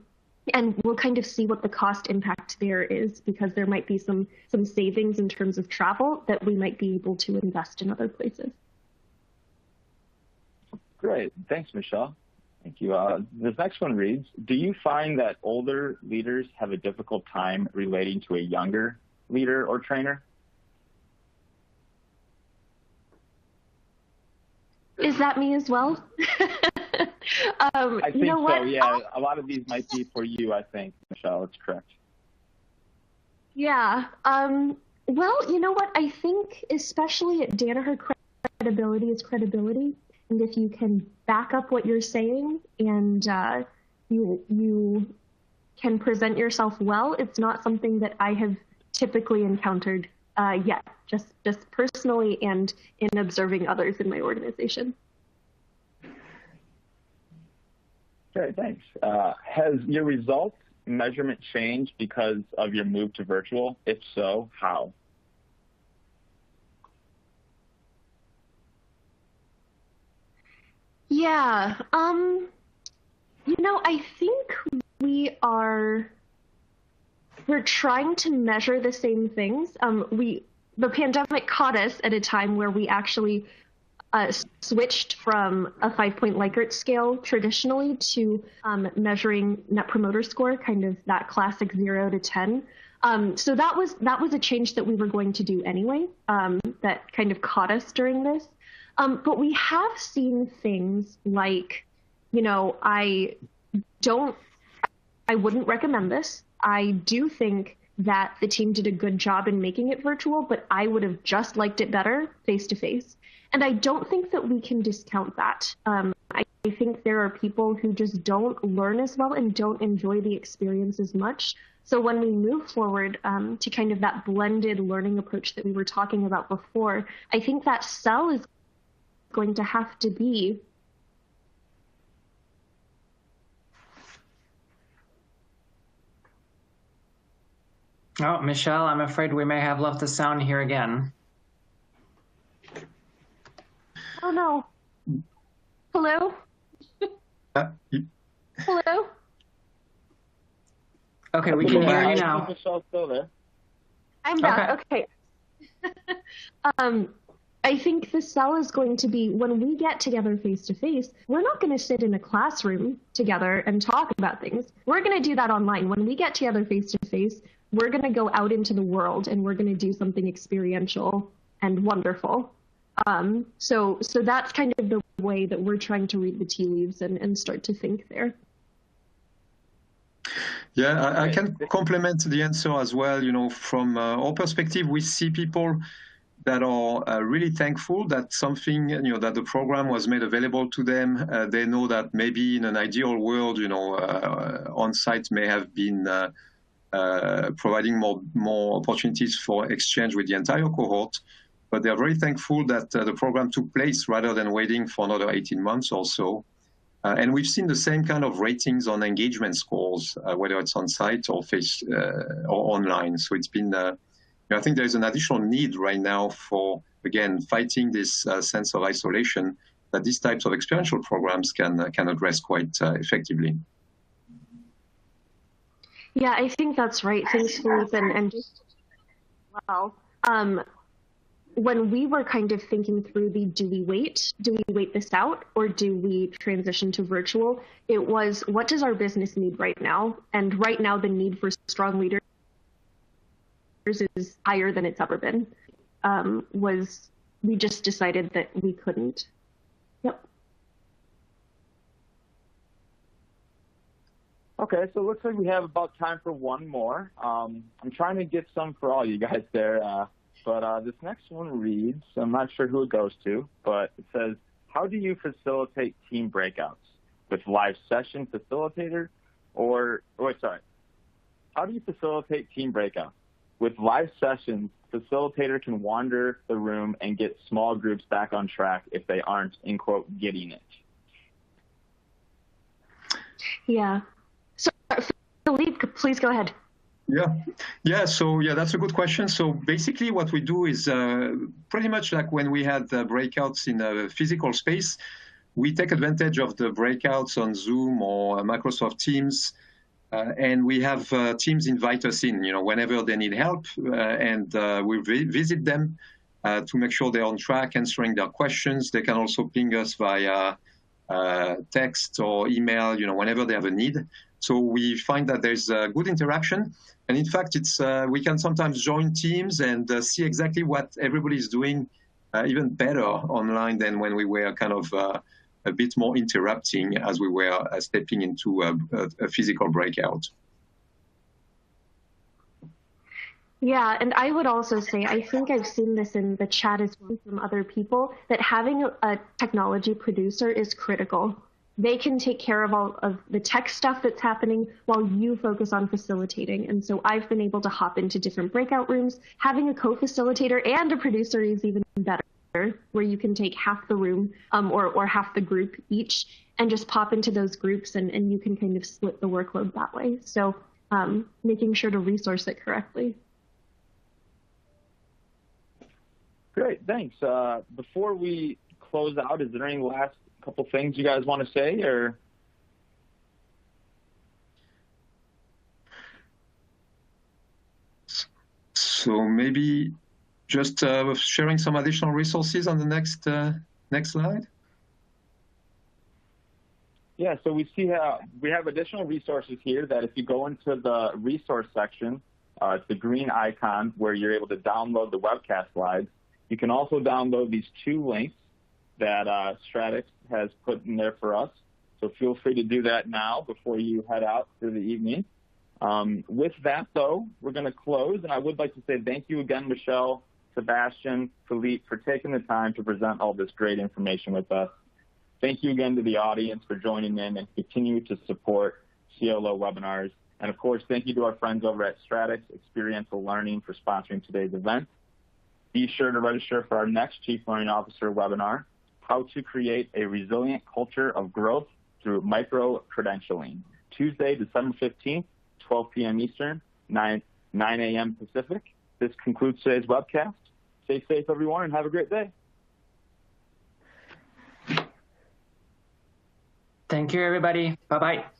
we'll kind of see what the cost impact there is, because there might be some savings in terms of travel that we might be able to invest in other places. Great. Thanks, Michelle. Thank you. This next one reads, do you find that older leaders have a difficult time relating to a younger leader or trainer? Is that me as well? I think so, yeah. A lot of these might be for you, I think, Michelle. That's correct. Yeah. Well, you know what? I think especially at Danaher, credibility is credibility. And if you can back up what you're saying and you can present yourself well, it's not something that I have typically encountered yet, just personally and in observing others in my organization. Great, thanks. Has your results measurement changed because of your move to virtual? If so, how? Yeah, I think we're trying to measure the same things. The pandemic caught us at a time where we actually switched from a 5-point Likert scale traditionally to measuring Net Promoter Score, kind of that classic 0 to 10. So that was a change that we were going to do anyway, that kind of caught us during this. But we have seen things like, I wouldn't recommend this. I do think that the team did a good job in making it virtual, but I would have just liked it better face-to-face. And I don't think that we can discount that. I think there are people who just don't learn as well and don't enjoy the experience as much. So when we move forward to kind of that blended learning approach that we were talking about before, I think that sell is going to have to be Oh, Michelle, I'm afraid we may have lost the sound here again. Oh no. Hello? Hello? Okay, we can hear you now. Michelle's still there. I'm back. Okay. I think the sell is going to be when we get together face to face, we're not going to sit in a classroom together and talk about things. We're going to do that online. When we get together face to face, we're going to go out into the world and we're going to do something experiential and wonderful. So that's kind of the way that we're trying to read the tea leaves and start to think there. Yeah, I can complement the answer as well. You know, from our perspective, we see people that are really thankful that something, you know, that the program was made available to them. They know that maybe in an ideal world, you know, Onsite may have been providing more opportunities for exchange with the entire cohort. But they are very thankful that the program took place rather than waiting for another 18 months or so. And we've seen the same kind of ratings on engagement scores, whether it's on site or or online. So it's been, I think there's an additional need right now for, again, fighting this sense of isolation that these types of experiential programs can address quite effectively. Yeah, I think that's right. Thanks, Philippe. And just well, when we were kind of thinking through do we wait this out, or do we transition to virtual? It was, what does our business need right now? And right now, the need for strong leaders is higher than it's ever been. We just decided that we couldn't. Yep. Okay, so it looks like we have about time for one more. I'm trying to get some for all you guys there. But this next one reads, I'm not sure who it goes to, but it says, how do you facilitate team breakouts? With live session facilitator how do you facilitate team breakouts? With live sessions, facilitator can wander the room and get small groups back on track if they aren't, in quote, getting it. Yeah. So, Philippe, please go ahead. So that's a good question. So basically what we do is pretty much like when we had the breakouts in a physical space, we take advantage of the breakouts on Zoom or Microsoft Teams, and we have teams invite us in, you know, whenever they need help, and we visit them to make sure they're on track, answering their questions. They can also ping us via text or email, you know, whenever they have a need. So we find that there's good interaction. And in fact, it's we can sometimes join teams and see exactly what everybody is doing even better online than when we were kind of a bit more interrupting as we were stepping into a physical breakout. Yeah, and I would also say, I think I've seen this in the chat as well from other people, that having a technology producer is critical. They can take care of all of the tech stuff that's happening while you focus on facilitating. And so I've been able to hop into different breakout rooms. Having a co-facilitator and a producer is even better, where you can take half the room or half the group each and just pop into those groups, and you can kind of split the workload that way. So making sure to resource it correctly. Great, thanks. Before we close out, is there any last couple things you guys want to say, or? So maybe just sharing some additional resources on the next slide. Yeah, so we have additional resources here that if you go into the resource section, it's the green icon where you're able to download the webcast slides. You can also download these two links that StratX has put in there for us. So feel free to do that now before you head out for the evening. With that, though, we're going to close, and I would like to say thank you again, Michelle, Sebastian, Philippe, for taking the time to present all this great information with us. Thank you again to the audience for joining in and continue to support CLO webinars. And of course, thank you to our friends over at StratX Experiential Learning for sponsoring today's event. Be sure to register for our next Chief Learning Officer webinar, How to Create a Resilient Culture of Growth Through Micro-Credentialing, Tuesday, December 15th, 12 p.m. Eastern, 9 a.m. Pacific. This concludes today's webcast. Stay safe, everyone, and have a great day. Thank you, everybody. Bye-bye.